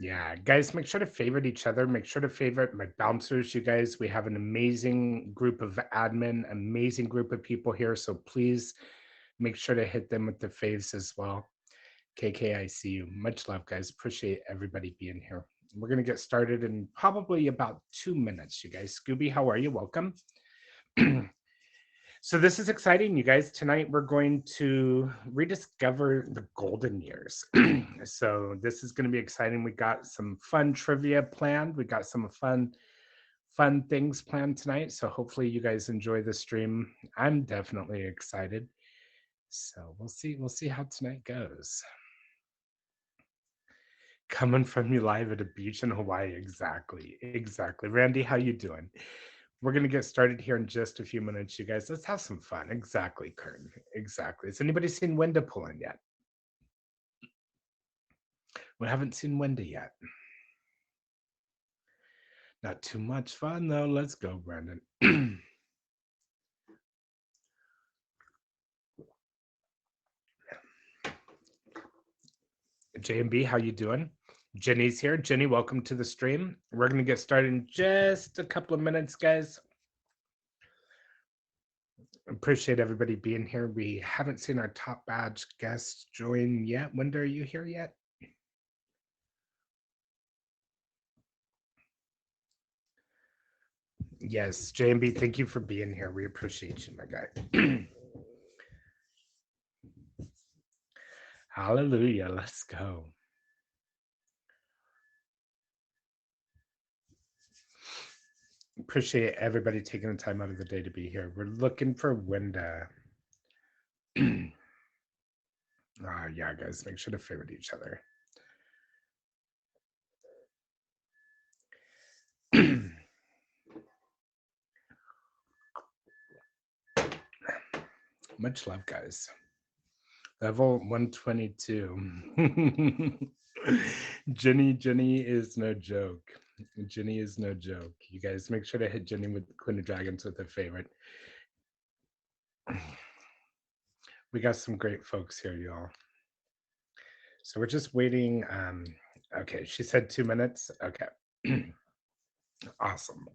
Yeah, guys, make sure to favorite each other. Make sure to favorite my bouncers, you guys. We have an amazing group of admin, amazing group of people here. So please make sure to hit them with the faves as well. KK, I see you. Much love, guys. Appreciate everybody being here. We're going to get started in probably about 2 minutes, you guys. Scooby, how are you? Welcome. So this is exciting, you guys. Tonight we're going to rediscover the golden years. So this is going to be exciting. We got some fun trivia planned. We got some fun things planned tonight. So hopefully you guys enjoy the stream. I'm definitely excited. So we'll see how tonight goes. Coming from you live at a beach in Hawaii. Exactly. Exactly. Randy, how you doing? We're going to get started here in just a few minutes, you guys. Let's have some fun. Exactly, Kern. Exactly. Has anybody seen Wenda pull in yet? We haven't seen Wenda yet. Not too much fun, though. Let's go, Brandon. JMB, how you doing? Jenny's here. Jenny, welcome to the stream. We're going to get started in just a couple of minutes, guys. Appreciate everybody being here. We haven't seen our top badge guest join yet. Wenda, are you here yet? Yes, JMB, thank you for being here. We appreciate you, my guy. Hallelujah. Let's go. Appreciate everybody taking the time out of the day to be here. We're looking for Wenda. Yeah, guys, make sure to favorite each other. Much love, guys. Level 122. Jenny is no joke. Jenny is no joke. You guys make sure to hit Jenny with Queen of Dragons with a favorite. We got some great folks here, y'all. So we're just waiting. Okay, she said 2 minutes. Okay. Awesome.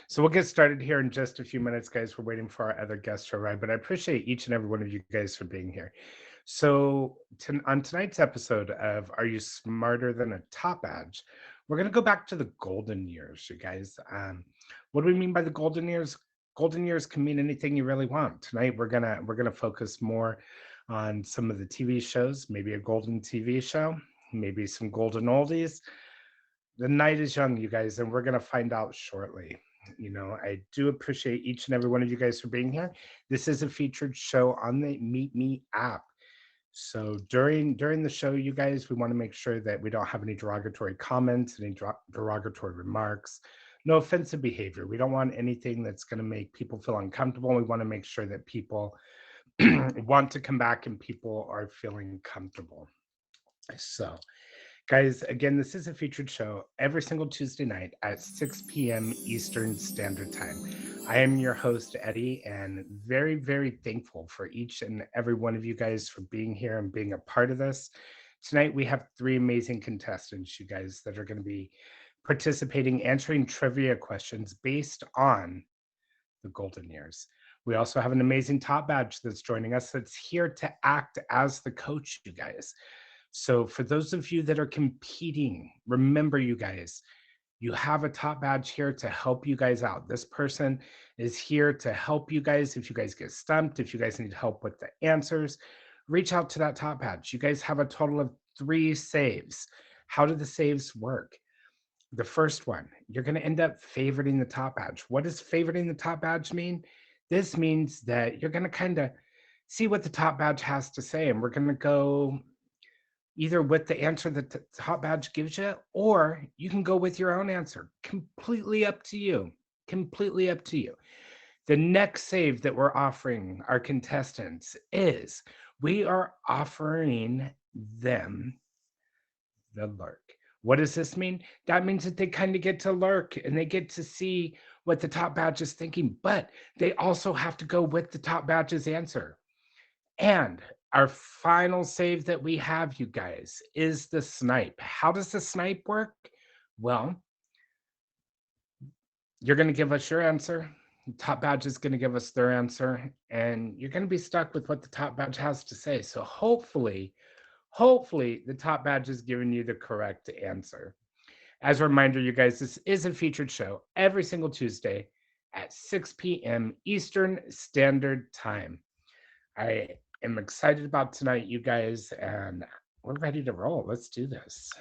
So we'll get started here in just a few minutes, guys. We're waiting for our other guests to arrive, but I appreciate each and every one of you guys for being here. So on tonight's episode of Are You Smarter Than a Top Badge, we're going to go back to the golden years, you guys. What do we mean by the golden years? Golden years can mean anything you really want. Tonight we're gonna focus more on some of the TV shows, maybe a golden TV show, maybe some golden oldies. The night is young, you guys, and we're going to find out shortly. I do appreciate each and every one of you guys for being here. This is a featured show on the Meet Me app. So during the show, you guys, we want to make sure that we don't have any derogatory comments, any derogatory remarks, no offensive behavior. We don't want anything that's going to make people feel uncomfortable. We want to make sure that people want to come back and people are feeling comfortable. So, guys, again, this is a featured show every single Tuesday night at 6 p.m. Eastern Standard Time. I am your host, Eddie, and very, very thankful for each and every one of you guys for being here and being a part of this. Tonight, we have three amazing contestants, you guys, that are going to be participating, answering trivia questions based on the golden years. We also have an amazing top badge that's joining us that's here to act as the coach, you guys. So for those of you that are competing, remember, you guys, you have a top badge here to help you guys out. This person is here to help you guys. If you guys get stumped, if you guys need help with the answers, reach out to that top badge. You guys have a total of 3 saves. How do the saves work? The first one, you're going to end up favoriting the top badge. What does favoriting the top badge mean? This means that you're going to kind of see what the top badge has to say, and we're going to go either with the answer that the top badge gives you, or you can go with your own answer. Completely up to you. Completely up to you. The next save that we're offering our contestants is we are offering them the lurk. What does this mean? That means that they kind of get to lurk and they get to see what the top badge is thinking, but they also have to go with the top badge's answer. And Our final save that we have, you guys, is the snipe. How does the snipe work? Well, you're going to give us your answer. Top badge is going to give us their answer, and you're going to be stuck with what the top badge has to say. So hopefully the top badge is giving you the correct answer. As a reminder, you guys, this is a featured show every single Tuesday at 6 p.m. Eastern Standard Time. I am excited about tonight, you guys, and we're ready to roll. Let's do this.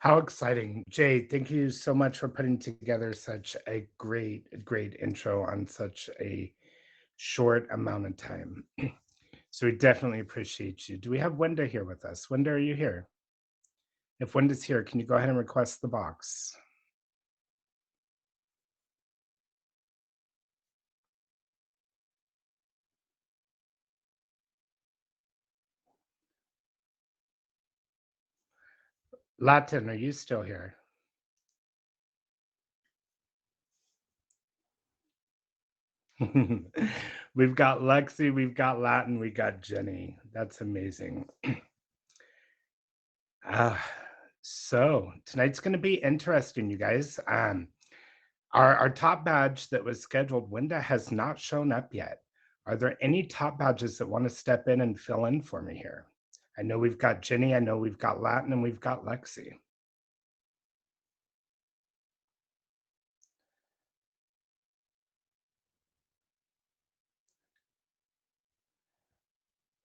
How exciting. Jay, thank you so much for putting together such a great intro on such a short amount of time. So we definitely appreciate you. Do we have Wenda here with us? Wenda, are you here? If Wenda's here, can you go ahead and request the box? Latin, are you still here? We've got Lexi, we've got Latin, we got Jenny. That's amazing. So tonight's going to be interesting, you guys. Our top badge that was scheduled, Wenda, has not shown up yet. Are there any top badges that want to step in and fill in for me here? I know we've got Jenny, I know we've got Latin, and we've got Lexi.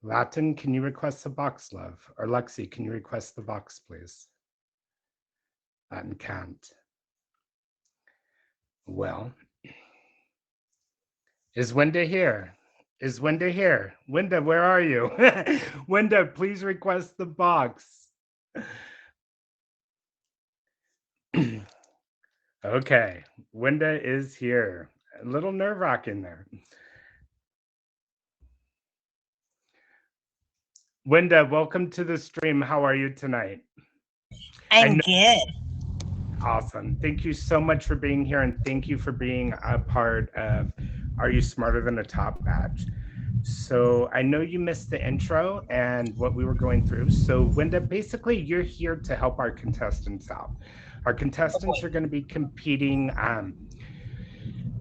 Latin, can you request the box, love? Or Lexi, can you request the box, please? Latin can't. Well, is Wenda here? Is Wenda here? Wenda, where are you? Wenda, please request the box. Okay, Wenda is here. A little nerve-wracking there. Wenda, welcome to the stream. How are you tonight? I'm good. Awesome. Thank you so much for being here, and thank you for being a part of Are You Smarter Than a Top Badge? So I know you missed the intro and what we were going through. So Wenda, basically you're here to help our contestants out. Our contestants are going to be competing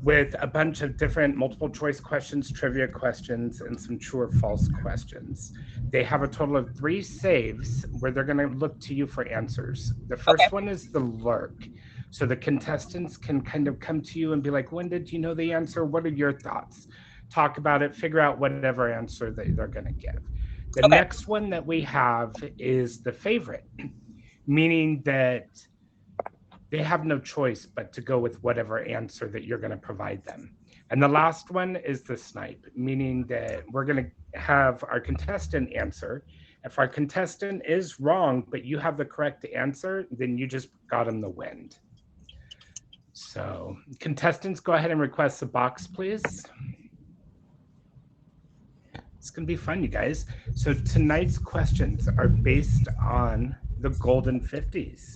with a bunch of different multiple choice questions, trivia questions, and some true or false questions. They have a total of 3 saves where they're going to look to you for answers. The first one is the lurk. So the contestants can kind of come to you and be like, Wenda, do you know the answer? What are your thoughts? Talk about it, figure out whatever answer that they're going to give. The next one that we have is the favorite, meaning that they have no choice but to go with whatever answer that you're going to provide them. And the last one is the snipe, meaning that we're going to have our contestant answer. If our contestant is wrong, but you have the correct answer, then you just got them the win. So, contestants, go ahead and request the box, please. It's going to be fun, you guys. So, tonight's questions are based on the Golden 50s.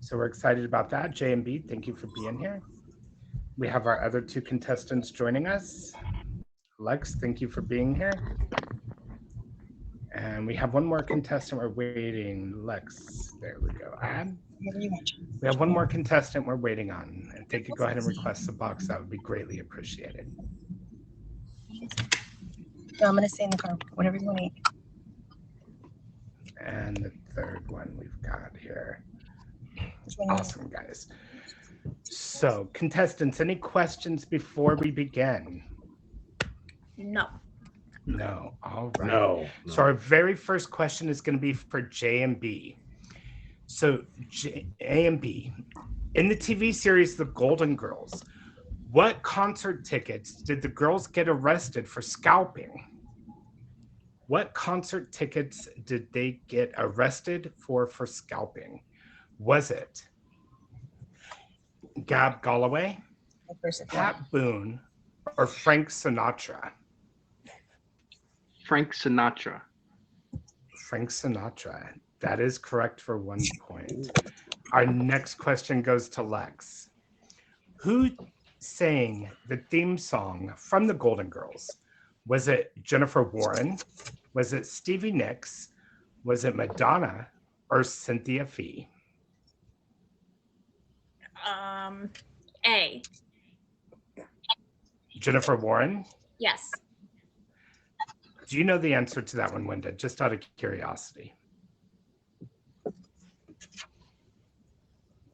So, we're excited about that. J&B, thank you for being here. We have our other two contestants joining us. Lex, thank you for being here. And we have one more contestant we're waiting. Lex, there we go. We have one more contestant we're waiting on. If they could go ahead and request the box, that would be greatly appreciated. No, I'm going to stay in the car. Whatever you want to eat. And the third one we've got here. Awesome, guys. So, contestants, any questions before we begin? No. No. All right. No. So our very first question is going to be for J and B. So A and B, in the TV series The Golden Girls, what concert tickets did the girls get arrested for scalping? What concert tickets did they get arrested for scalping? Was it Gab Galloway, Pat Boone, or Frank Sinatra? Frank Sinatra. Frank Sinatra. That is correct for 1 point. Our next question goes to Lex. Who sang the theme song from the Golden Girls? Was it Jennifer Warren? Was it Stevie Nicks? Was it Madonna or Cynthia Fee? A. Jennifer Warren? Yes. Do you know the answer to that one, Wenda? Just out of curiosity.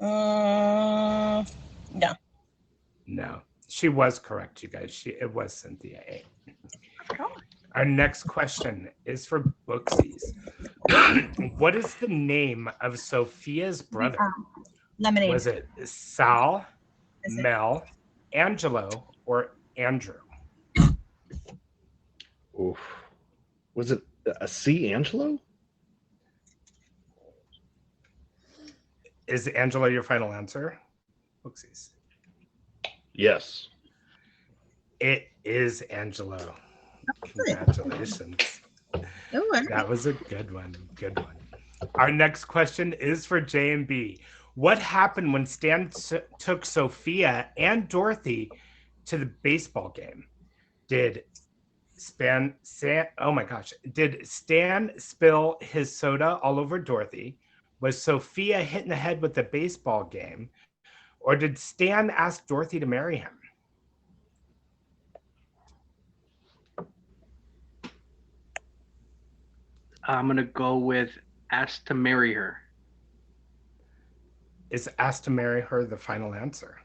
No. No. She was correct, you guys. It was Cynthia A. Our next question is for Booksies. What is the name of Sophia's brother? Lemonade. Was it Sal, Mel, Angelo, or Andrew? Oof. Was it a C. Angelo? Is Angelo your final answer? Booksies. Yes. It is Angelo. Congratulations. That was a good one. Good one. Our next question is for J and B. What happened when Stan took Sophia and Dorothy to the baseball game? Did Stan spill his soda all over Dorothy? Was Sophia hit in the head with the baseball game? Or did Stan ask Dorothy to marry him? I'm going to go with asked to marry her. Is asked to marry her the final answer?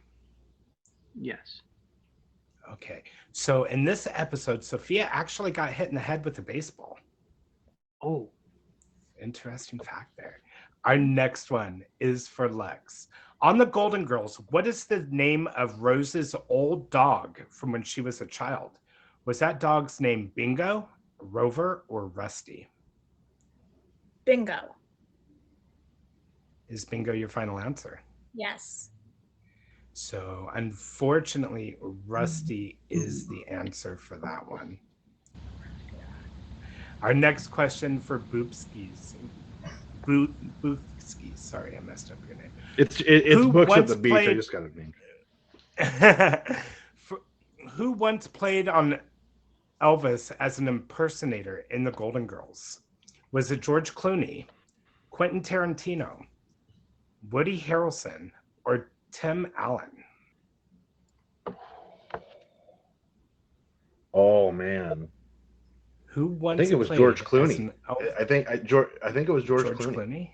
Yes. Okay. So in this episode, Sophia actually got hit in the head with a baseball. Oh. Interesting fact there. Our next one is for Lex. On the Golden Girls, what is the name of Rose's old dog from when she was a child? Was that dog's name Bingo, Rover, or Rusty? Bingo. Is Bingo your final answer? Yes. So unfortunately, Rusty is the answer for that one. Our next question for Boopskis. Boopskis. Sorry, I messed up your name. It's Who Books at once the Beach. I played- just got it named. Who once played on Elvis as an impersonator in The Golden Girls? Was it George Clooney, Quentin Tarantino, Woody Harrelson, or Tim Allen? Oh man, Who once I think it was played George as Clooney. an Elvis? I think it was George Clooney.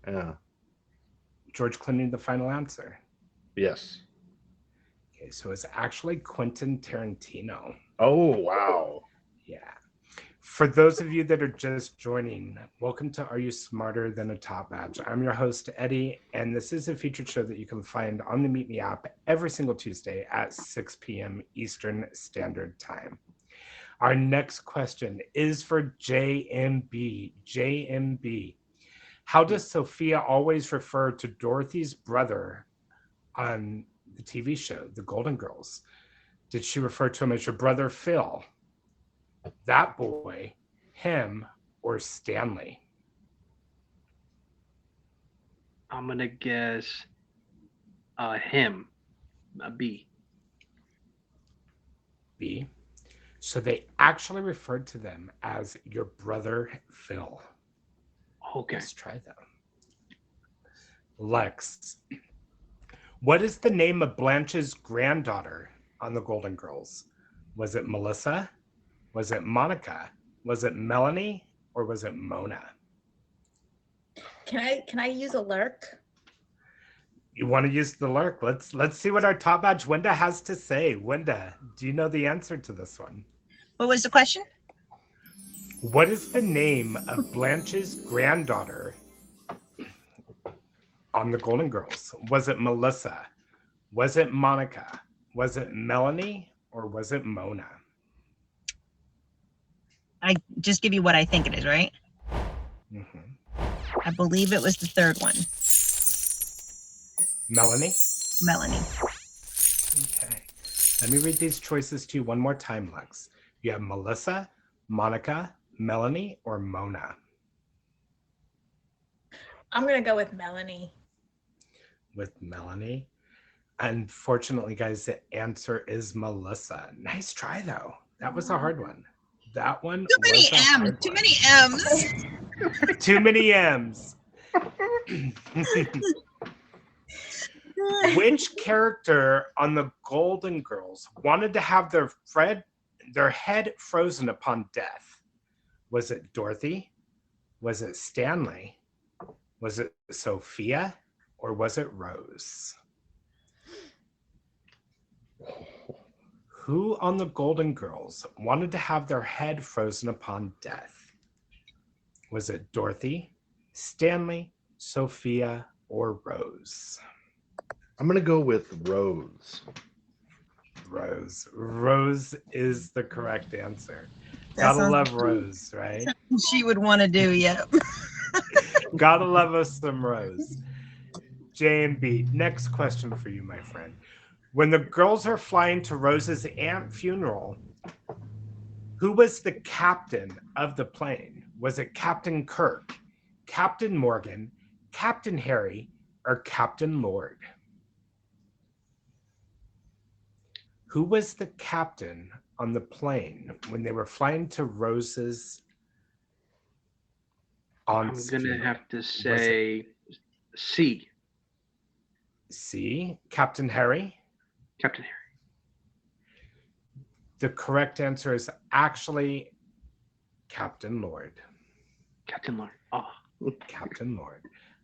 Yeah. George Clooney, the final answer. Yes. Okay, so it's actually Quentin Tarantino. Oh wow. Yeah. For those of you that are just joining, welcome to Are You Smarter Than a Top Match? I'm your host, Eddie, and this is a featured show that you can find on the Meet Me app every single Tuesday at 6 p.m. Eastern Standard Time. Our next question is for JMB. JMB, how does Sophia always refer to Dorothy's brother on the TV show, The Golden Girls? Did she refer to him as your brother Phil, that boy, him, or Stanley? I'm gonna guess him. B. B. So they actually referred to them as your brother Phil. Okay. Let's try that. Lex, what is the name of Blanche's granddaughter on The Golden Girls? Was it Melissa? Was it Monica? Was it Melanie? Or was it Mona? Can I use a lurk? You want to use the lurk? Let's see what our top match Wenda has to say. Wenda, do you know the answer to this one? What was the question? What is the name of Blanche's granddaughter on The Golden Girls? Was it Melissa? Was it Monica? Was it Melanie? Or was it Mona? I just give you what I think it is, right? Mm-hmm. I believe it was the third one. Melanie? Melanie. Okay. Let me read these choices to you one more time, Lex. You have Melissa, Monica, Melanie, or Mona? I'm gonna go with Melanie. With Melanie. Unfortunately, guys, the answer is Melissa. Nice try, though. That was a hard one. That one Too many was a hard M's. Too one. many M's. Too many M's. Which character on The Golden Girls wanted to have their head frozen upon death? Was it Dorothy? Was it Stanley? Was it Sophia? Or was it Rose? Who on The Golden Girls wanted to have their head frozen upon death? Was it Dorothy, Stanley, Sophia, or Rose? I'm going to go with Rose. Rose. Rose is the correct answer. That Gotta sounds love like Rose, right? she would want to do, yeah. Gotta love us some Rose. JMB, next question for you, my friend. When the girls are flying to Rose's aunt funeral, who was the captain of the plane? Was it Captain Kirk, Captain Morgan, Captain Harry, or Captain Lord? Who was the captain on the plane when they were flying to Rose's aunt's I'm gonna funeral? have to say C. C, Captain Harry. Captain Harry. The correct answer is actually Captain Lord. Captain Lord. Oh. Captain Lord.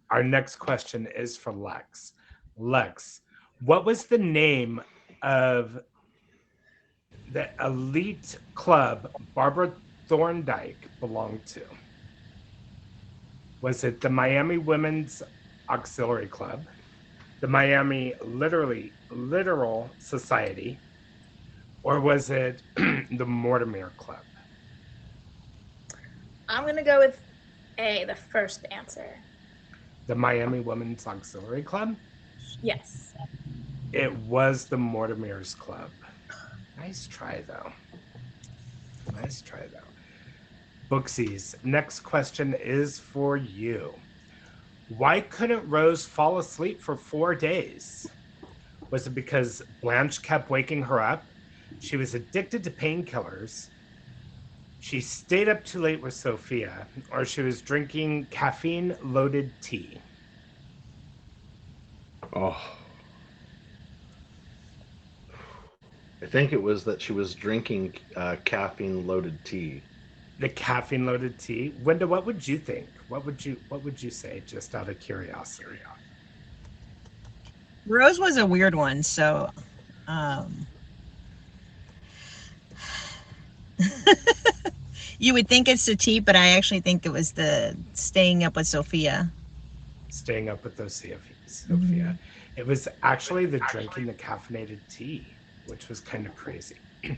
Our next question is for Lex. Lex, what was the name of the elite club Barbara Thorndike belonged to? Was it the Miami Women's Auxiliary Club, the Miami Literal Society, or was it the Mortimer Club? I'm gonna go with A, the first answer. The Miami Women's Auxiliary Club? Yes. It was the Mortimer's Club. Nice try, though. Nice try, though. Booksies, next question is for you. Why couldn't Rose fall asleep for 4 days? Was it because Blanche kept waking her up? She was addicted to painkillers. She stayed up too late with Sophia, or she was drinking caffeine-loaded tea. Oh. I think it was that she was drinking caffeine-loaded tea. The caffeine-loaded tea. Wenda, what would you think? What would you say, just out of curiosity? Rose was a weird one, so You would think it's the tea, but I actually think it was the staying up with Sophia. Staying up with Sophia. Mhm. It was actually the drinking the caffeinated tea, which was kind of crazy. Yeah.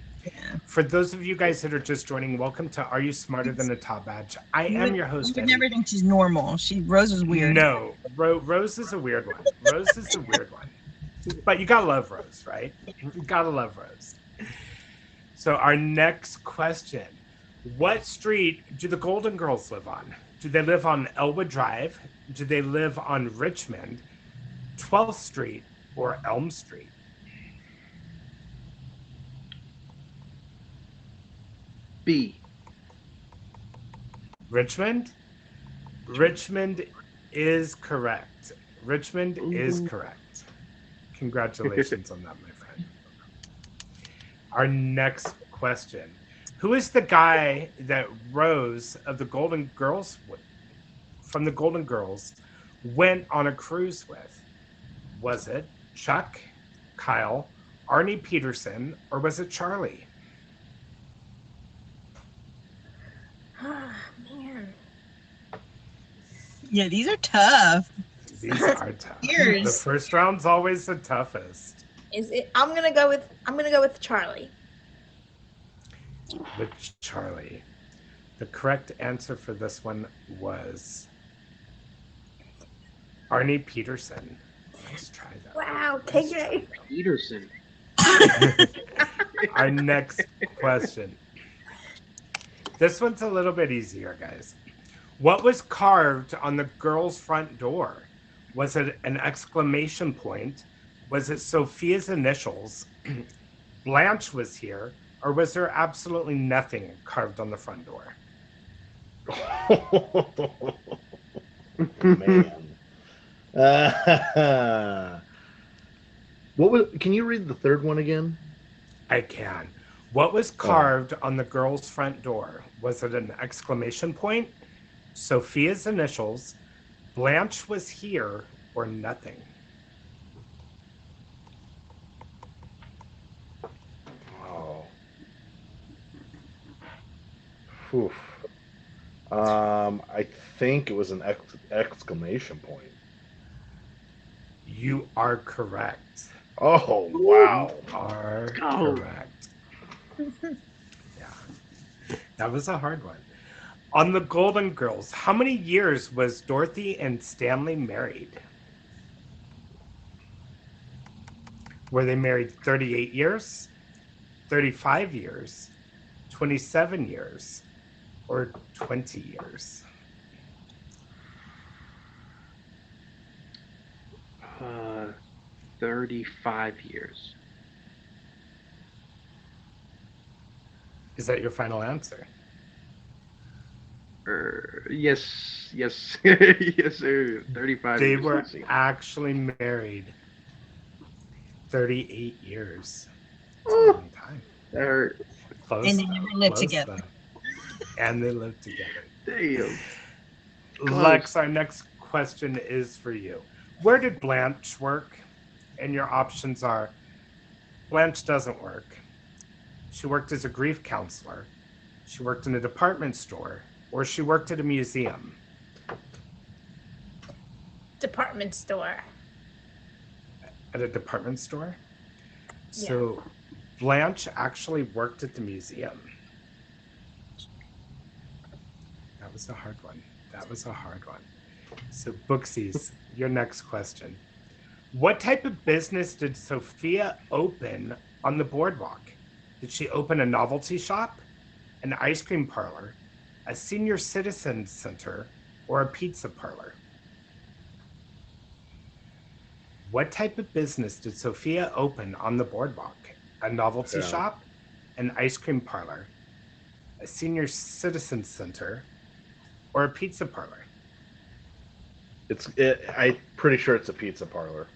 For those of you guys that are just joining, welcome to Are You Smarter Than a Top Badge? I You am would- your host, You would Eddie. never think she's normal. Rose is weird. No, Rose is a weird one. Rose is a weird one. But you gotta love Rose, right? You gotta love Rose. So our next question. What street do the Golden Girls live on? Do they live on Elwood Drive? Do they live on Richmond, 12th Street, or Elm Street? B. Richmond? Richmond is correct. Richmond is Ooh. correct. Congratulations on that, my friend. Our next question. Who is the guy that Rose of the Golden Girls, from the Golden Girls, went on a cruise with? Was it Chuck, Kyle, Arnie Peterson, or was it Charlie? Ah, man. Yeah, these are tough. These are tough. Years. The first round's always the toughest. Is it? I'm gonna go with Charlie. With Charlie. The correct answer for this one was Arnie Peterson. Let's try that. Wow, KJ. Peterson. Our next question. This one's a little bit easier, guys. What was carved on the girl's front door? Was it an exclamation point? Was it Sophia's initials? Blanche was here? Or was there absolutely nothing carved on the front door? Man. What was? Can you read the third one again? I can. What was carved on the girl's front door? Was it an exclamation point? Sophia's initials? Blanche was here? Or nothing? Oh. Oof. I think it was an exclamation point. You are correct. Oh, wow. You are Oh. correct. Yeah. That was a hard one. On the Golden Girls, how many years was Dorothy and Stanley married? Were they married 38 years, 35 years, 27 years, or 20 years? 35 years. Is that your final answer? Yes, yes, yes, sir. 35 They years. were Let's see. actually married 38 years. That's a long time. They're- Close, And they though. never lived Close, together. though. And they lived together. Damn. Lex, our next question is for you. Where did Blanche work? And your options are Blanche doesn't work. She worked as a grief counselor. She worked in a department store. Or she worked at a museum. Department store. At a department store? So Blanche actually worked at the museum. That was a hard one. That was a hard one. So Booksies, your next question. What type of business did Sophia open on the boardwalk? Did she open a novelty shop, an ice cream parlor, a senior citizen center, or a pizza parlor? What type of business did Sophia open on the boardwalk? A novelty Yeah. shop, an ice cream parlor, a senior citizen center, or a pizza parlor? I'm pretty sure it's a pizza parlor.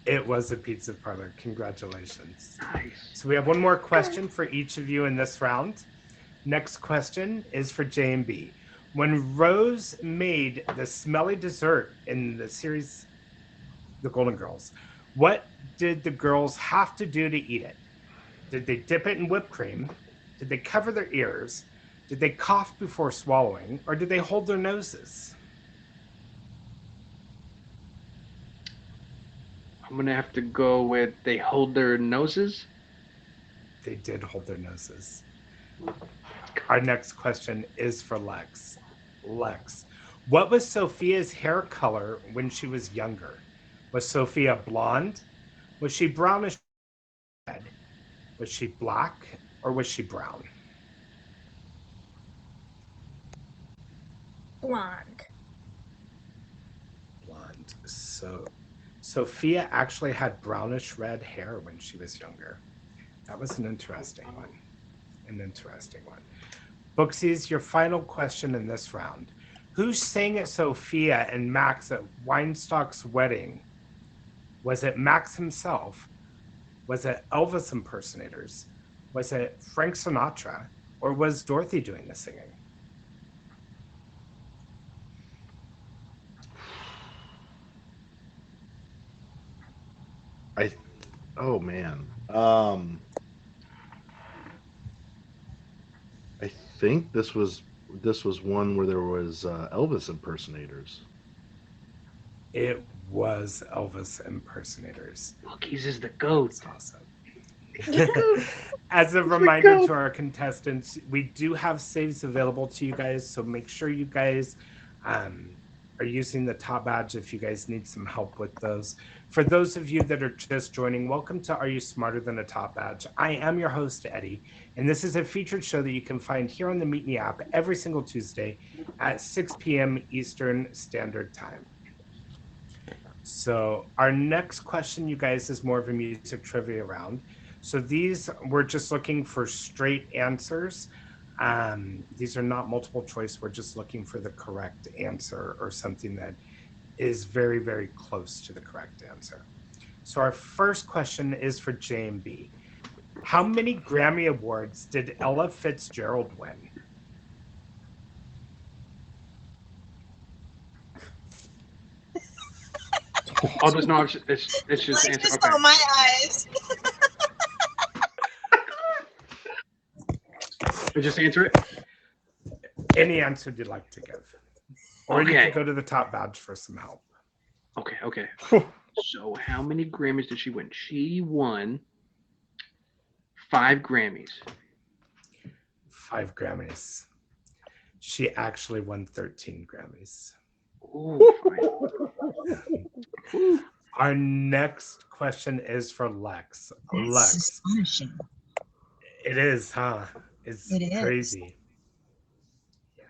It was a pizza parlor. Congratulations. Nice. So we have one more question for each of you in this round. Next question is for J and B. When Rose made the smelly dessert in the series The Golden Girls, what did the girls have to do to eat it? Did they dip it in whipped cream? Did they cover their ears? Did they cough before swallowing, or did they hold their noses? I'm gonna have to go with they hold their noses. They did hold their noses. Our next question is for Lex. Lex, what was Sophia's hair color when she was younger? Was Sophia blonde? Was she brownish red? Was she black, or was she brown? Blonde. Blonde. So Sophia actually had brownish red hair when she was younger. That was an interesting one. An interesting one. Booksies, your final question in this round. Who sang at Sophia and Max at Weinstock's wedding? Was it Max himself? Was it Elvis impersonators? Was it Frank Sinatra? Or was Dorothy doing the singing? Oh man. I think this was one where there was Elvis impersonators. It was Elvis impersonators. Bookies is the goat. That's awesome. As a reminder to our contestants, we do have saves available to you guys, so make sure you guys are using the top badge if you guys need some help with those. For those of you that are just joining, welcome to Are You Smarter Than a Top Badge? I am your host, Eddie, and this is a featured show that you can find here on the Meet Me app every single Tuesday at 6 p.m. Eastern Standard Time. So our next question, you guys, is more of a music trivia round. So these, we're just looking for straight answers. These are not multiple choice. We're just looking for the correct answer or something that is very, very close to the correct answer. So our first question is for J&B. How many Grammy Awards did Ella Fitzgerald win? Oh, there's no. It's just Like, answer. just Okay. saw my eyes. Just answer it. Any answer you'd like to give. Or you Okay. can go to the top badge for some help. Okay. So how many Grammys did she win? She won 5 Grammys. 5 Grammys. She actually won 13 Grammys. Ooh, fine. Our next question is for Lex. That's Lex, astonishing. it is, huh? It's It is. crazy. Yeah.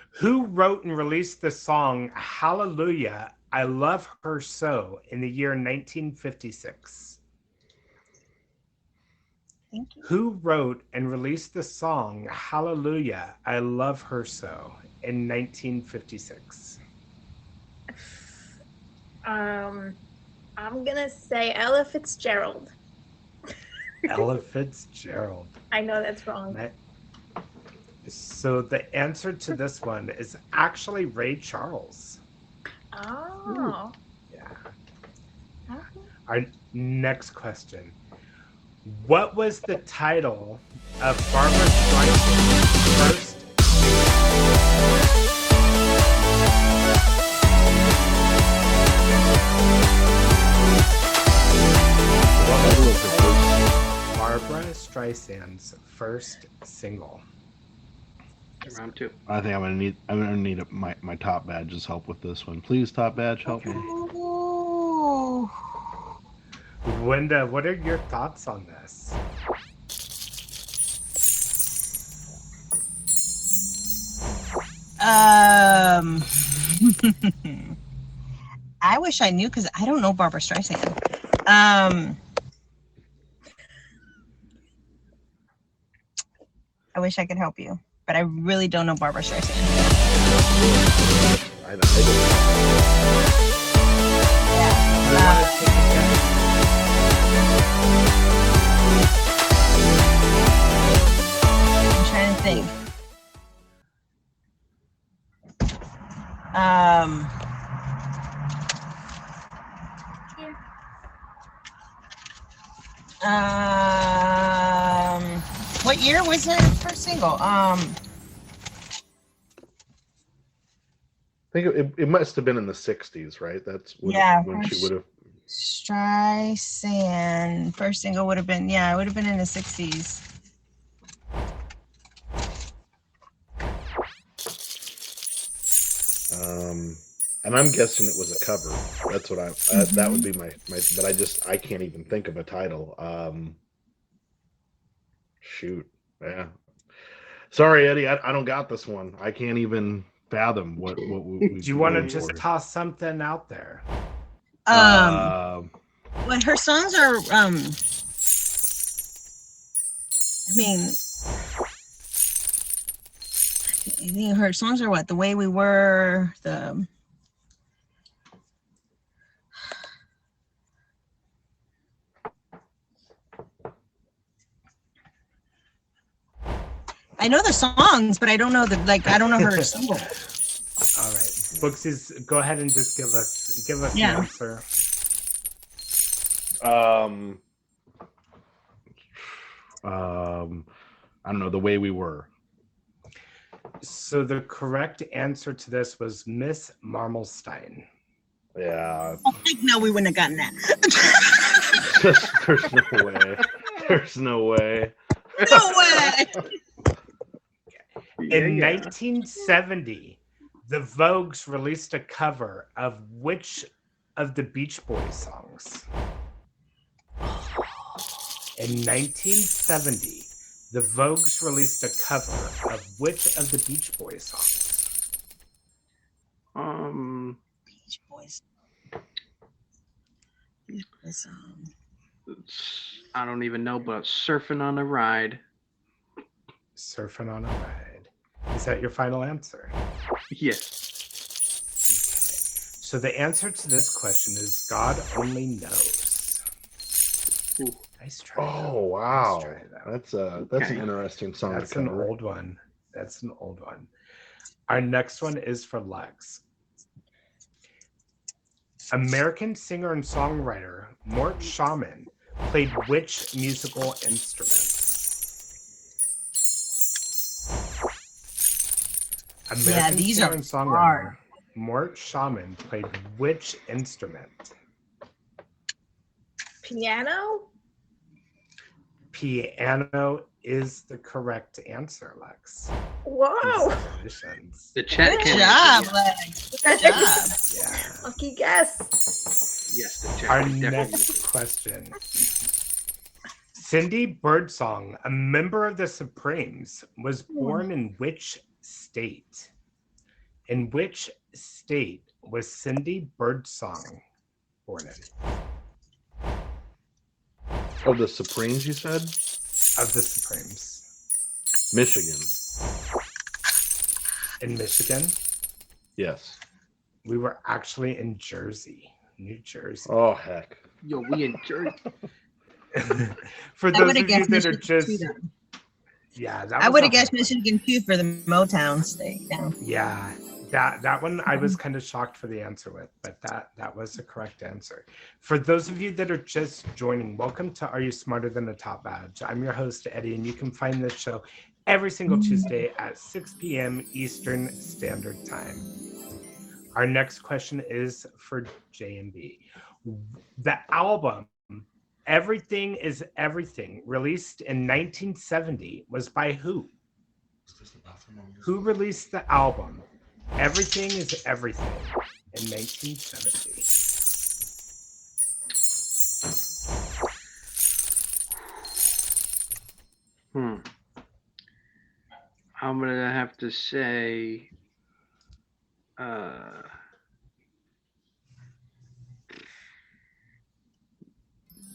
Who wrote and released the song Hallelujah, I Love Her So in the year 1956? Thank you. Who wrote and released the song Hallelujah, I Love Her So in 1956? I'm gonna say Ella Fitzgerald. Ella Fitzgerald. I know that's wrong. So the answer to this one is actually Ray Charles. Oh. Yeah. Okay. Our next question. What was the title of Barbara Streisand's first? Barbara Streisand's first single. Round 2. I think I'm gonna need my top badge's help with this one. Please, top badge, help me. Ooh. Wenda, what are your thoughts on this? I wish I knew because I don't know Barbara Streisand. I wish I could help you, but I really don't know Barbara Streisand. I don't know. You want to take a guess? I'm trying to think. What year was her first single? think it must have been in the 60s, right? That's when she would have. Streisand first single would have been it would have been in the 60s. And I'm guessing it was a cover. That's what that would be my, but I can't even think of a title. Shoot. Yeah. Sorry, Eddie. I don't got this one. I can't even fathom what we Do you want to just toss something out there? Well, her songs are I think her songs are what? The Way We Were, I know the songs, but I don't know I don't know her single. All right. Booksies, go ahead and just give us the answer. I don't know, The Way We Were. So the correct answer to this was Miss Marmelstein. Yeah. No, we wouldn't have gotten that. There's no way. There's no way. No way. In 1970, the Vogues released a cover of which of the Beach Boys songs? In 1970, the Vogues released a cover of which of the Beach Boys songs? Beach Boys. Beach Boys song. I don't even know, but Surfing on a Ride. Surfing on a Ride. Is that your final answer? Yes. Okay. So the answer to this question is God Only Knows. Ooh. Nice try. Oh, wow. Nice try, though. That's an interesting song. That's an old one. That's an old one. Our next one is for Lex. American singer and songwriter Mort Schaman played which musical instrument? American these singer are and songwriter hard. Mort Schaman played which instrument? Piano? Piano is the correct answer, Lex. Whoa. Congratulations. The chat Good can job, answer Lex. Good job. Yeah. Lucky guess. yes. The chat Our can definitely next question. Cindy Birdsong, a member of the Supremes, was born in which state? In which state was Cindy Birdsong born in? Oh, the Supremes, you said? Of the Supremes. Michigan. In Michigan? Yes. We were actually in Jersey, New Jersey. Oh, heck. Yo, we in Jersey. For I those would of have you guessed that are Michigan just, too, though. yeah, I would have guessed Michigan too for the Motown state. Yeah, that one I was kind of shocked for the answer with, but that was the correct answer. For those of you that are just joining, welcome to Are You Smarter Than a Top Badge? I'm your host, Eddie, and you can find this show every single Tuesday at 6 p.m. Eastern Standard Time. Our next question is for J&B. The album Everything is Everything, released in 1970, was by who? Who released the album Everything is Everything in 1970? I'm gonna have to say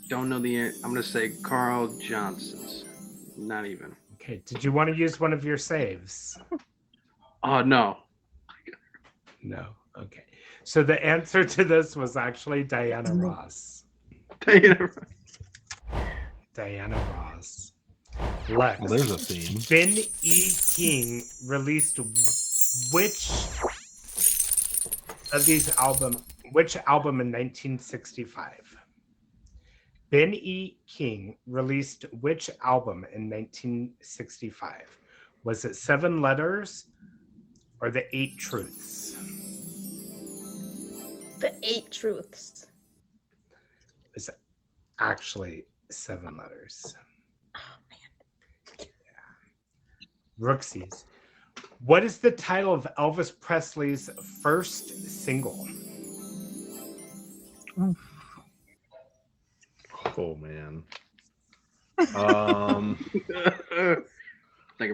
don't know the I'm gonna say Carl Johnson's. Not even. Okay, did you want to use one of your saves? Oh no. No. Okay. So the answer to this was actually Diana Ross. Diana Ross. Lex. Well, there's a theme. Ben E. King released which album in 1965? Ben E. King released which album in 1965? Was it 7 Letters or the 8 Truths? The 8 truths. It's actually 7 letters. Oh, man. Rooksies. What is the title of Elvis Presley's first single? Oh man. So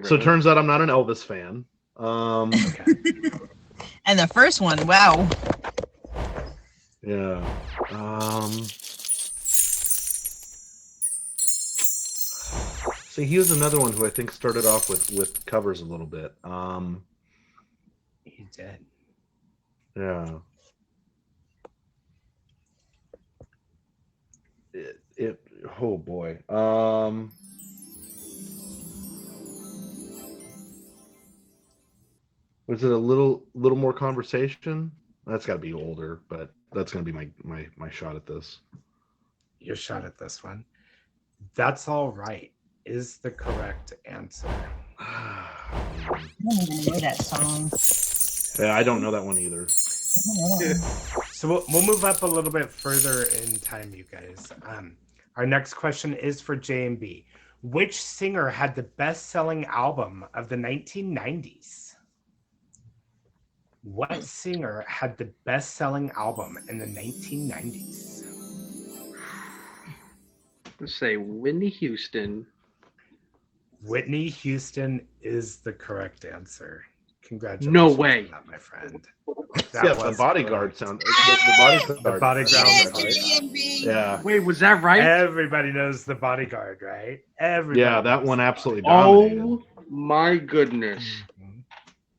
So it turns out I'm not an Elvis fan. Okay. And the first one, wow. Yeah. See, he was another one who I think started off with covers a little bit. He did. Yeah. It oh boy. Was it a little more conversation? That's got to be older, but that's going to be my shot at this. Your shot at this one. That's all right is the correct answer. I don't even know that song. Yeah, I don't know that one either. So we'll move up a little bit further in time, you guys. Our next question is for J&B. Which singer had the best-selling album of the 1990s? What singer had the best-selling album in the 1990s? Let's say Whitney Houston. Whitney Houston is the correct answer. Congratulations. No way. on that, my friend. Yeah, the bodyguard correct. sound. The bodyguard. sounds Right. G&B. Yeah. Wait, was that right? Everybody knows the bodyguard, right? Everybody Yeah, that knows one the absolutely Bodyguard. dominated. Oh my goodness.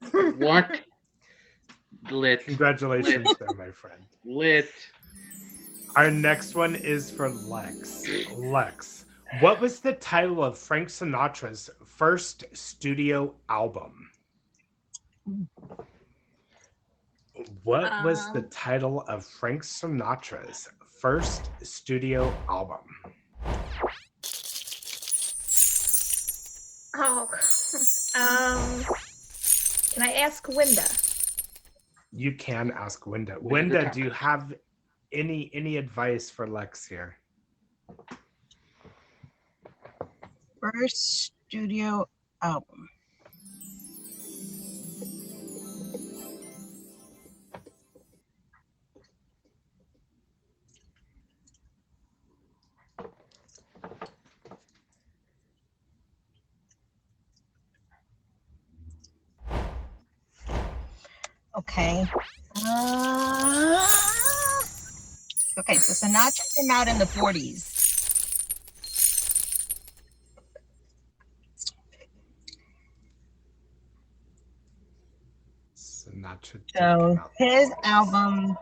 Mhm. What? Lit. Congratulations, there, my friend. Lit. Our next one is for Lex. Lex, what was the title of Frank Sinatra's first studio album? What was the title of Frank Sinatra's first studio album? Oh, can I ask Winda? You can ask Winda. Which is the Winda, top? do you have any advice for Lex here? First studio album. Okay. Okay, so Sinatra came out in the 40s. Sinatra. did So come out. his album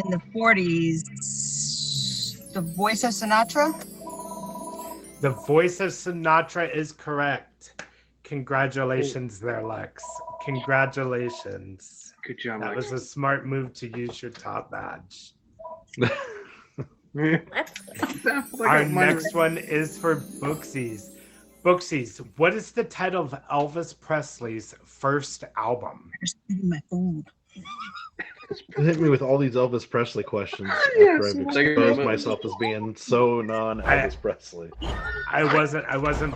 in the 40s, The Voice of Sinatra. The Voice of Sinatra is correct. Congratulations there, Lex. Congratulations. Good job, That Lex. was a smart move to use your top badge. Let's Our next one is for Booksies. Booksies, what is the title of Elvis Presley's first album? My food. Hit me with all these Elvis Presley questions Yes, after I've like a exposed robot. myself as being so non-Elvis Presley. I wasn't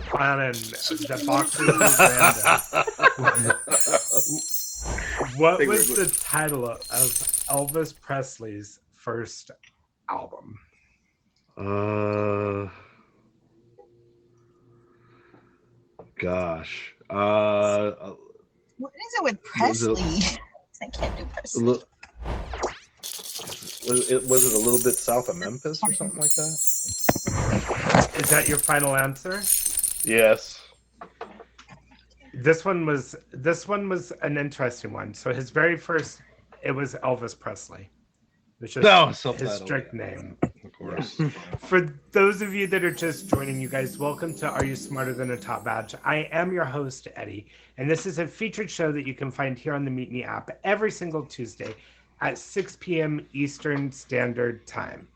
planning the boxes were random. What Think was we're the title of Elvis Presley's first album? Gosh. What is it with Was it- Presley? I can't do A Presley. li- was it a little bit south of Memphis or something like that? Is that your final answer? Yes. This one was an interesting one. So his very first, it was Elvis Presley, which is No, his self-titled, strict yeah. name. Of course. For those of you that are just joining, you guys, welcome to Are You Smarter Than a Top Badge? I am your host, Eddie, and this is a featured show that you can find here on the Meet Me app every single Tuesday at 6 p.m. Eastern Standard Time.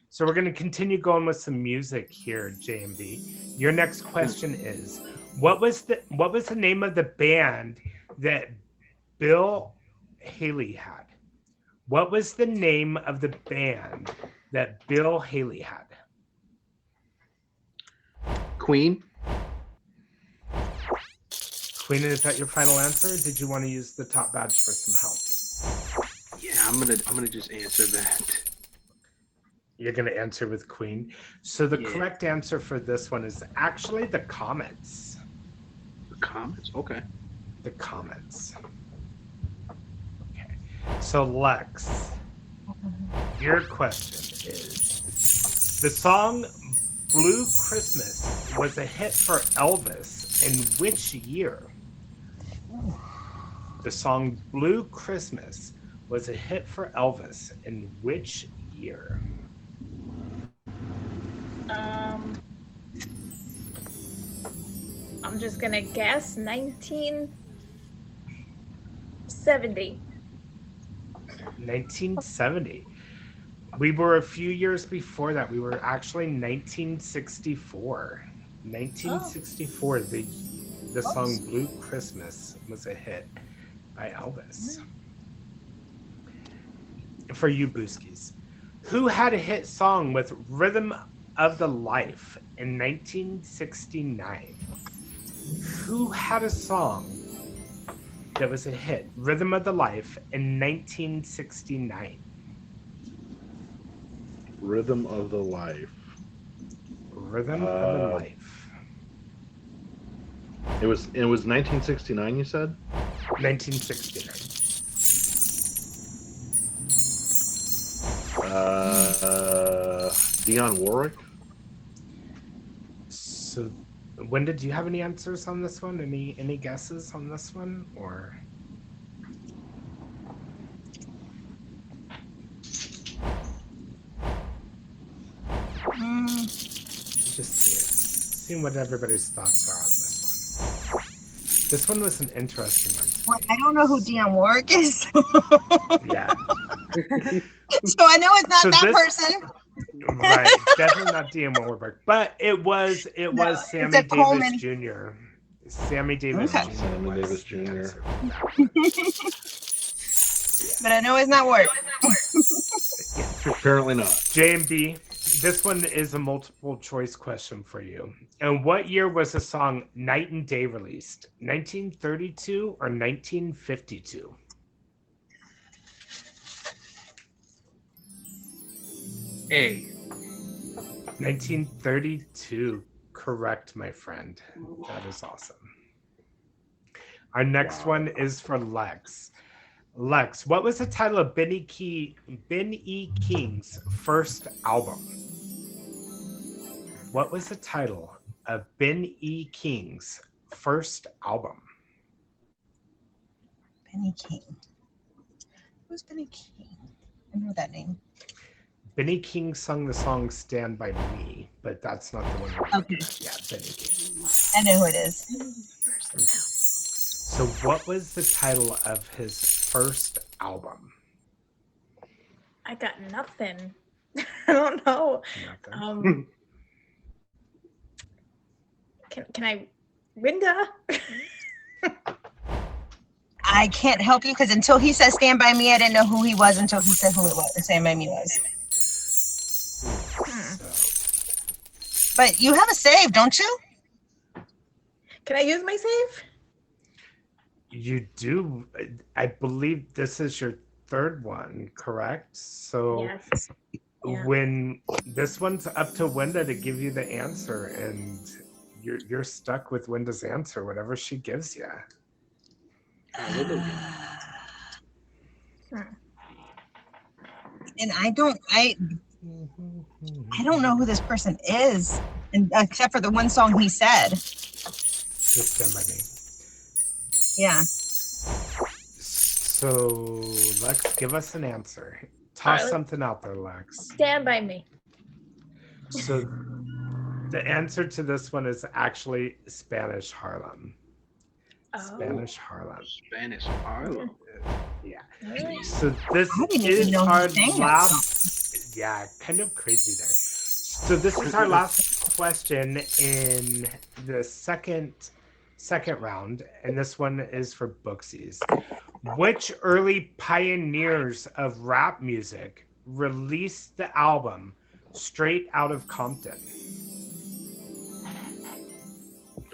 So we're going to continue going with some music here, JMB. Your next question is, what was the name of the band that Bill Haley had? What was the name of the band that Bill Haley had? Queen. Queen, is that your final answer? Or did you want to use the top badge for some help? Yeah, I'm gonna just answer that. You're going to answer with Queen. So the Yeah. correct answer for this one is actually the Comets. The comments. Okay. The Comets. Okay. So Lex, your question is, the song Blue Christmas was a hit for Elvis in which year? The song Blue Christmas was a hit for Elvis in which year? I'm just gonna guess 1970. 1970. We were a few years before that. We were actually 1964. 1964, the song Blue Christmas was a hit by Elvis. For you Booskies, who had a hit song with Rhythm of the Life in 1969? Who had a song that was a hit, Rhythm of the Life, in 1969? Rhythm of the Life. Rhythm of the Life. It was 1969. You said 1969. Dionne Warwick. So, when did you have any answers on this one? Any guesses on this one, or? Just seeing what everybody's thoughts are on this one. This one was an interesting one. Well, I don't know who Dionne Warwick is. Yeah. So I know it's not So that this- person. Right, definitely not Dionne Warwick, but it was Sammy a Coleman. Davis Jr. Sammy Davis Okay. Jr. Sammy was Davis the Jr. answer. But I know it's not Warwick. Apparently not. JMB, this one is a multiple choice question for you. And what year was the song Night and Day released? 1932 or 1952? A. 1932. Correct, my friend. That is awesome. Our next one is for Lex. Lex, what was the title of Ben E. King's first album? What was the title of Ben E. King's first album? Benny King. Who's Benny King? I know that name. Benny King sung the song Stand By Me, but that's not the one. Okay. Yeah, Benny King. I know who it is. So what was the title of his first album? I got nothing. I don't know. Nothing. Can I, Linda? I can't help you because until he said Stand By Me, I didn't know who he was until he said who it was. Stand By Me was. So, But you have a save, don't you? Can I use my save? you do, I believe this is your third one, correct? So Yes. Yeah. when this one's up to Wenda to give you the answer, and you're stuck with Wenda's answer, whatever she gives you. And I don't know who this person is, and except for the one song he said. Just stand by me. Yeah. So Lex, give us an answer. Toss Alright. something out there, Lex. Stand by me. So the answer to this one is actually Spanish Harlem. Oh. Spanish Harlem. Spanish Harlem. Yeah. Really? So this I didn't is even know our he sang that last. Yeah, kind of crazy there. So this is our last question in the second round, and this one is for Booksies. Which early pioneers of rap music released the album Straight Out of Compton?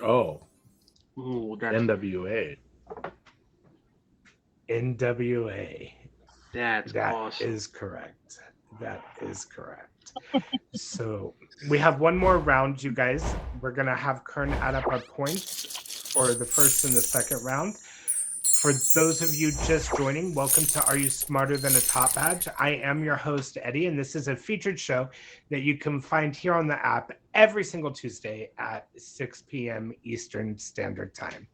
Oh, Ooh, that's NWA. NWA. that's That awesome. is correct. That is correct. So we have one more round, you guys. We're going to have Kern add up our points for the first and the second round. For those of you just joining, welcome to Are You Smarter Than a Top Badge? I am your host, Eddie, and this is a featured show that you can find here on the app every single Tuesday at 6 p.m. Eastern Standard Time.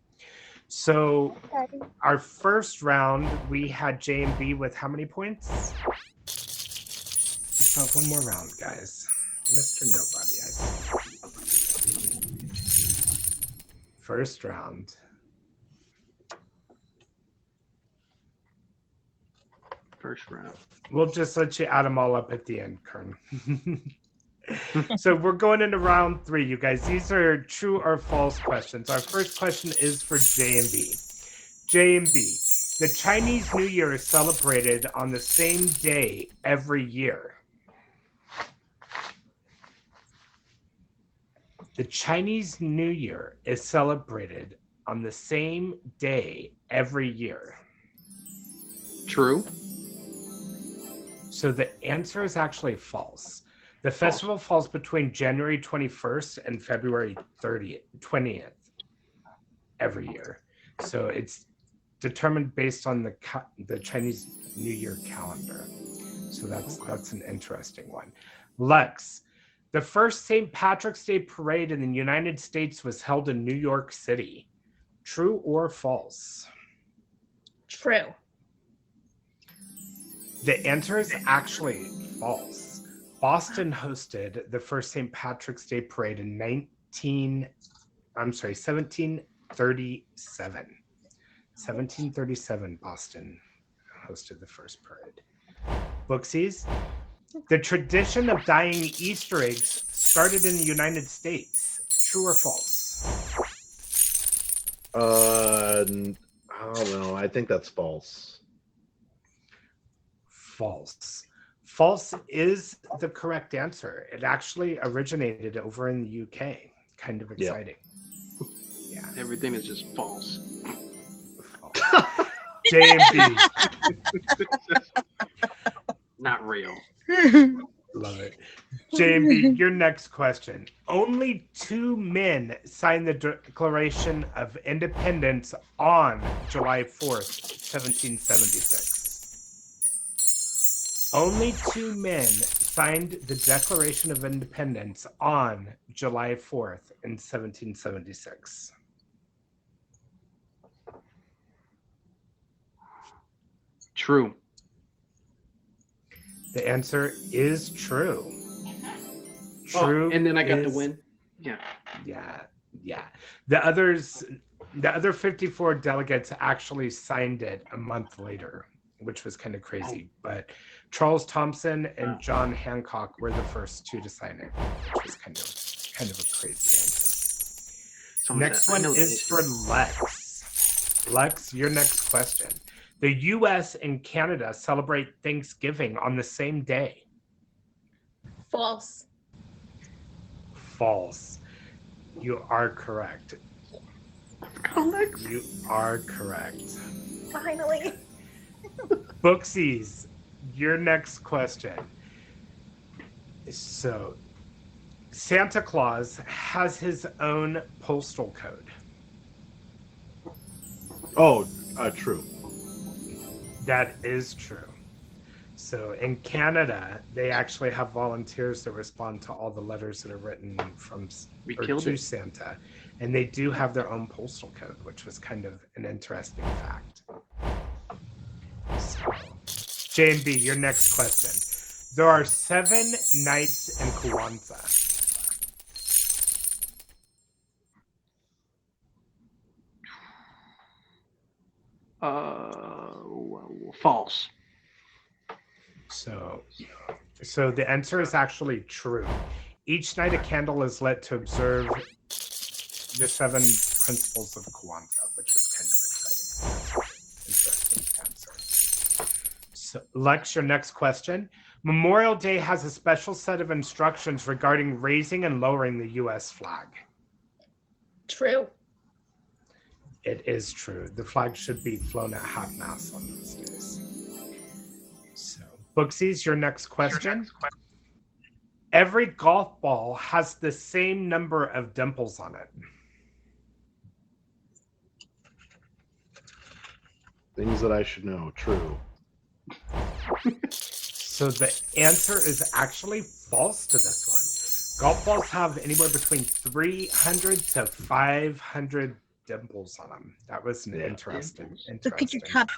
So our first round, we had J and B with how many points? Just have one more round, guys. Mr. Nobody, I see. First round. First round. We'll just let you add them all up at the end, Kern. So we're going into round 3, you guys. These are true or false questions. Our first question is for J and B. J and B. The Chinese New Year is celebrated on the same day every year. The Chinese New Year is celebrated on the same day every year. True. So the answer is actually false. The festival falls between January 21st and February 20th every year. So it's determined based on the Chinese New Year calendar. So that's an interesting one. Lex, the first St. Patrick's Day parade in the United States was held in New York City. True or false? True. The answer is actually false. Boston hosted the first St. Patrick's Day parade in 1737. 1737, Boston hosted the first parade. Booksies. The tradition of dyeing Easter eggs started in the United States. True or false? I don't know. I think that's false. False. False is the correct answer. It actually originated over in the UK. Kind of exciting. Yeah. Everything is just false. J and B. Not real. Love it. J and B, your next question. Only 2 men signed the Declaration of Independence on July 4th, 1776. Only 2 men signed the Declaration of Independence on July 4th in 1776. True. The answer is true. True. Oh, and then I got to is- win. Yeah. Yeah. The other 54 delegates actually signed it a month later, which was kind of crazy. But Charles Thompson and John Hancock were the first 2 to sign it, which was kind of a crazy answer. Next one is for Lex. Lex, your next question. The US and Canada celebrate Thanksgiving on the same day. False. False. You are correct. You are correct. Finally. Booksies, your next question. So, Santa Claus has his own postal code. Oh, true. That is true. So in Canada, they actually have volunteers that respond to all the letters that are written to Santa. And they do have their own postal code, which was kind of an interesting fact. So, J and B, your next question. There are 7 nights in Kwanzaa. False. So the answer is actually true. Each night a candle is lit to observe the 7 principles of Kwanzaa, which was kind of exciting. Interesting. Lex, your next question. Memorial Day has a special set of instructions regarding raising and lowering the U.S. flag. True. It is true. The flag should be flown at half-mast on those days. So, Booksies, your next question. Every golf ball has the same number of dimples on it. Things that I should know. True. So the answer is actually false to this one. Golf balls have anywhere between 300 to 500 dimples on them. That was an interesting. Look at your cup.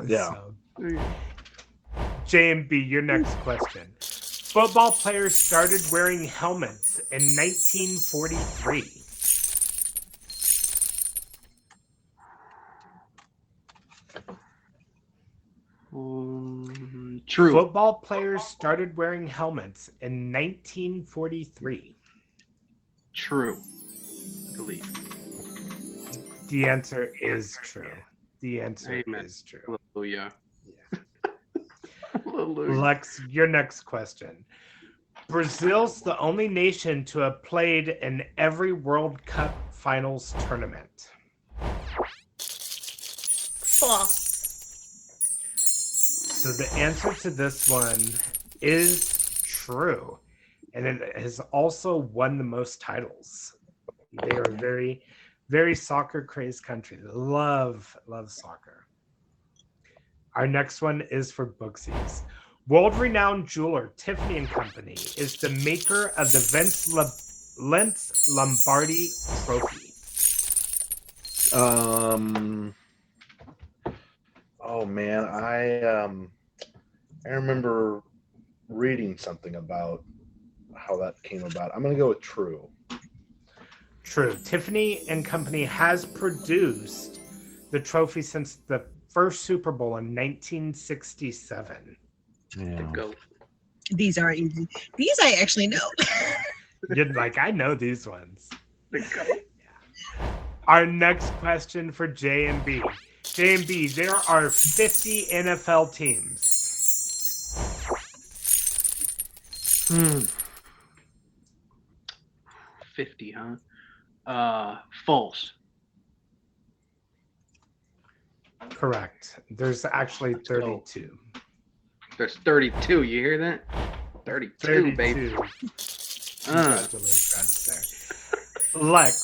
Yeah. So, J&B, your next question. Football players started wearing helmets in 1943. True. Football players started wearing helmets in 1943. True. I believe. The answer is true. The answer Amen. is true. Hallelujah. Yeah. Hallelujah. Lex, your next question. Brazil's the only nation to have played in every World Cup finals tournament. False. So the answer to this one is true. And it has also won the most titles. They are a very, very soccer crazed country. They love soccer. Our next one is for Booksies. World-renowned jeweler Tiffany & Company is the maker of the Vince Lombardi Trophy. Oh man, I remember reading something about how that came about. I'm gonna go with true. True. Tiffany & Company has produced the trophy since the first Super Bowl in 1967. The goat. These are easy. These I actually know. You're like, I know these ones. The goat. Our next question for J&B. J&B, there are 50 NFL teams. 50, huh? False. Correct. There's actually 32. There's 32. You hear that? 32, baby. 32. Congratulations there. Lex,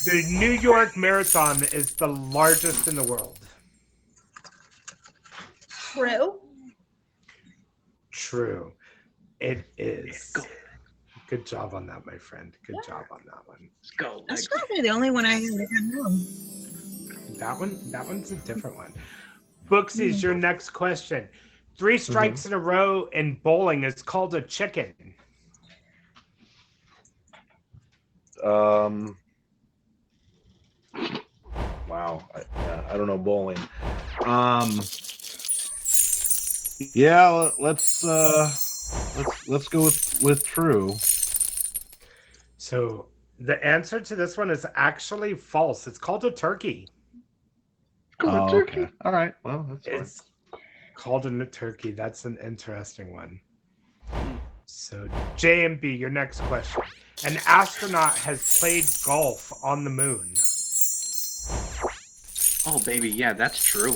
the New York Marathon is the largest in the world. True. True. It is. Good job on that, my friend. Good job on that one. Let's go. That's probably the only one I know. That one's a different one. Booksies, your next question. 3 strikes in a row in bowling is called a chicken. Wow. I don't know bowling. Yeah, let's go with true. So the answer to this one is actually false. It's called a turkey. Oh, okay. All right. Well, that's fine. It's called a turkey. That's an interesting one. So J&B, your next question. An astronaut has played golf on the moon. Oh, baby. Yeah, that's true.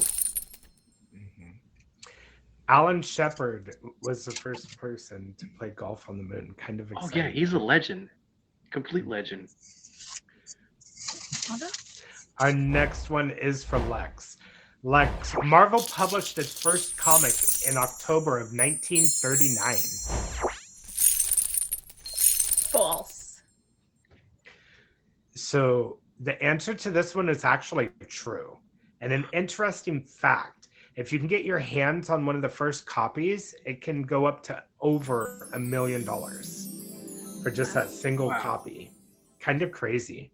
Alan Shepard was the first person to play golf on the moon. Kind of Oh, exciting. yeah. He's a legend. Complete legend. Our next one is for Lex. Lex, Marvel published its first comic in October of 1939. False. So the answer to this one is actually true. And an interesting fact, if you can get your hands on one of the first copies, it can go up to over $1 million for just that single copy. Kind of crazy.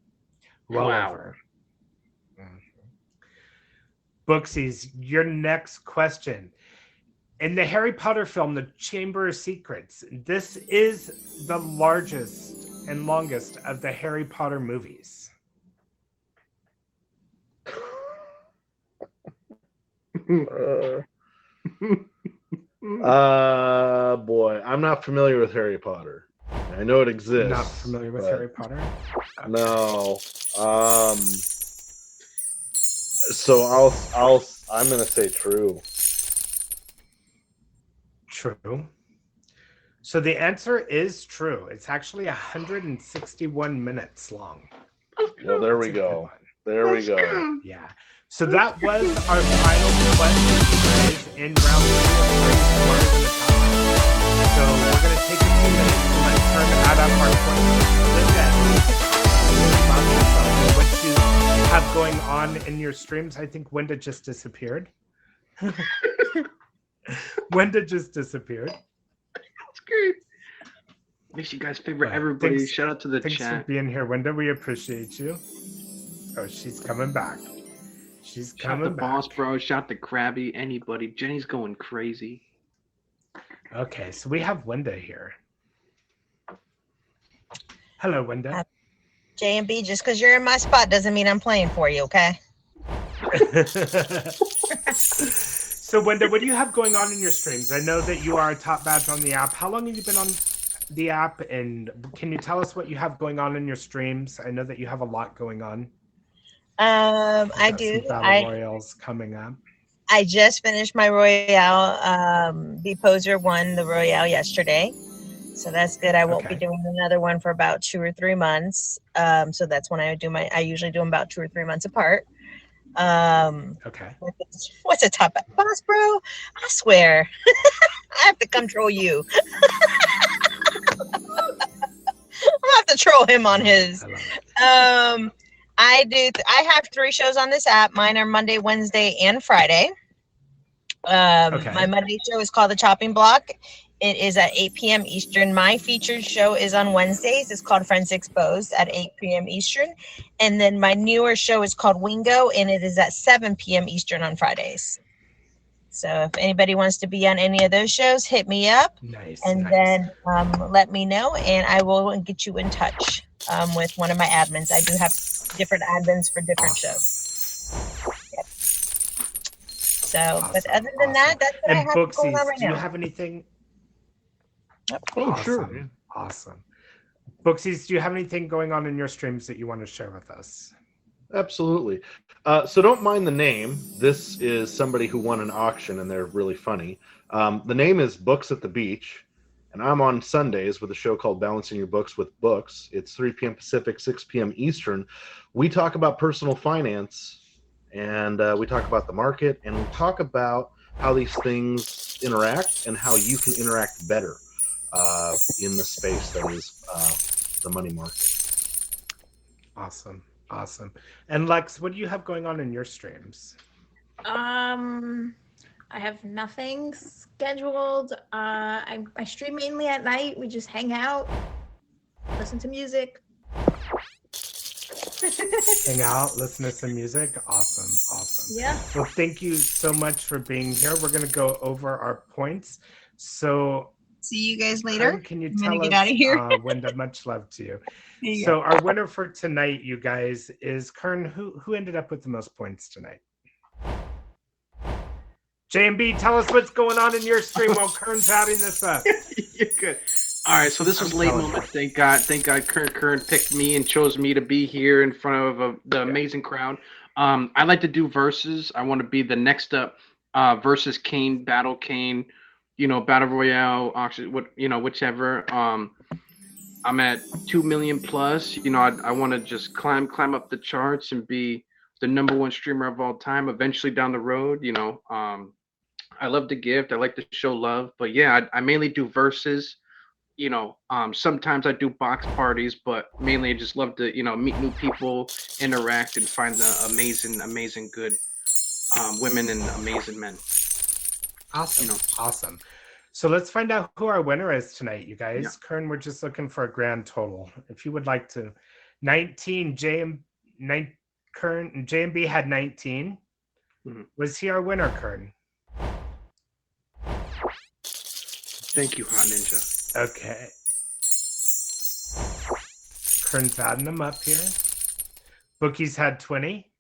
Well over. Booksies, your next question. In the Harry Potter film, The Chamber of Secrets, this is the largest and longest of the Harry Potter movies. Boy, I'm not familiar with Harry Potter. I know it exists. Not familiar with but Harry Potter? Okay. No. So I'm gonna say true. True. So the answer is true. It's actually 161 minutes long. Well, there we That's a good go. one. There we go. Yeah. So that was our final question, guys, in round 3 of Great Smarter Than the Top. So we're going to take a few minutes and let Kern add up our points. Linda, about yourself and what you have going on in your streams. I think Wenda just disappeared. Wenda just disappeared. That's great. Make sure you guys favorite Well, everybody. thanks- Shout out to the Thanks chat. for being here, Wenda. We appreciate you. Oh, she's coming back. She's Shout out coming to back. Boss Bro. Shout out to Krabby. Anybody. Jenny's going crazy. Okay, so we have Wenda here. Hello, Wenda. J and B, just because you're in my spot doesn't mean I'm playing for you, okay? So, Wenda, what do you have going on in your streams? I know that you are a top badge on the app. How long have you been on the app? And can you tell us what you have going on in your streams? I know that you have a lot going on. I Got do. some battle royals coming up. I just finished my Royale. B Poser won the Royale yesterday. So that's good. I won't be Okay. doing another one for about 2 or 3 months. So that's when I usually do them about 2 or 3 months apart. Okay. What's a top boss, bro? I swear. I have to control you. I'll have to troll him on his. I love it. I have 3 shows on this app. Mine are Monday, Wednesday, and Friday. Okay. My Monday show is called The Chopping Block. It is at 8 p.m. Eastern. My featured show is on Wednesdays. It's called Friends Exposed at 8 p.m. Eastern. And then my newer show is called Wingo, and it is at 7 p.m. Eastern on Fridays. So if anybody wants to be on any of those shows, hit me up Nice. and nice. then let me know, and I will get you in touch with one of my admins. I do have different admins for different shows. Yep. So, but other than that, that's what I And have going on Booksies, right do you now. have anything? Oh, Awesome. sure. Awesome. Booksies, do you have anything going on in your streams that you want to share with us? Absolutely. So don't mind the name. This is somebody who won an auction, and they're really funny. The name is Books at the Beach, and I'm on Sundays with a show called Balancing Your Books with Books. It's 3 p.m. Pacific, 6 p.m. Eastern. We talk about personal finance, and we talk about the market, and we talk about how these things interact and how you can interact better in the space that is the money market. Awesome. Awesome. And Lex, what do you have going on in your streams? I have nothing scheduled. I stream mainly at night. We just hang out, listen to music. Hang out, listen to some music. Awesome. Awesome. Yeah. Well, thank you so much for being here. We're going to go over our points. So, See you guys Kern, later. can you I'm gonna tell get us, outta here. Wenda, much love to you. There you So our winner for tonight, you guys, is Kern. Who ended up with the most points tonight? JMB, tell us what's going on in your stream while Kern's adding this up. You're good. All right, so this was I'm late telling moment. Thank God Kern picked me and chose me to be here in front of the amazing crowd. I like to do verses. I want to be the next up versus Kane, Battle Kane, Battle Royale, auction, whichever. I'm at 2 million plus. I want to just climb up the charts and be the #1 streamer of all time. Eventually down the road, I love to gift. I like to show love, but yeah, I mainly do verses. Sometimes I do box parties, but mainly I just love to, meet new people, interact, and find the amazing, good women and amazing men. Awesome. Awesome. So let's find out who our winner is tonight, you guys. Yeah. Kern, we're just looking for a grand total. If you would like to, 19, Kern, JMB had 19. Mhm. Was he our winner, Kern? Thank you, Hot Ninja. Okay. Kern's adding them up here. Bookie's had 20.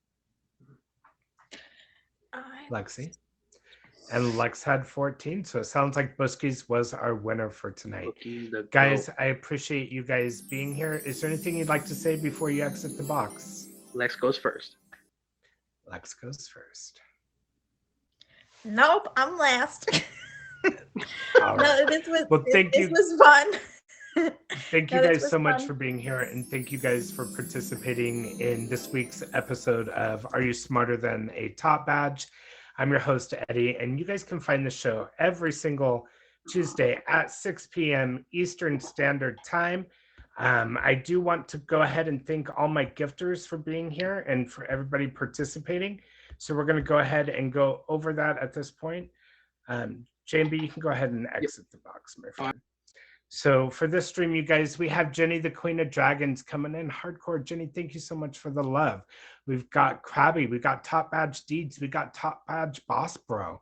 Lexi. and Lex had 14. So it sounds like Buskies was our winner for tonight. Cookies the Guys, goat. I appreciate you guys being here. Is there anything you'd like to say before you exit the box? Lex goes first. Lex goes first. Nope, I'm last. All No, right. this was Well, thank this you. was fun. Thank you No, this guys was so much fun. for being here, and thank you guys for participating in this week's episode of Are You Smarter Than a Top Badge? I'm your host, Eddie, and you guys can find the show every single Tuesday at 6 p.m. Eastern Standard Time. I do want to go ahead and thank all my gifters for being here and for everybody participating. So we're going to go ahead and go over that at this point. JB, you can go ahead and exit the box, my friend. So for this stream, you guys, we have Jenny, the Queen of Dragons, coming in hardcore. Jenny, thank you so much for the love. We've got Krabby, we got Top Badge Deeds, we got Top Badge Boss Bro.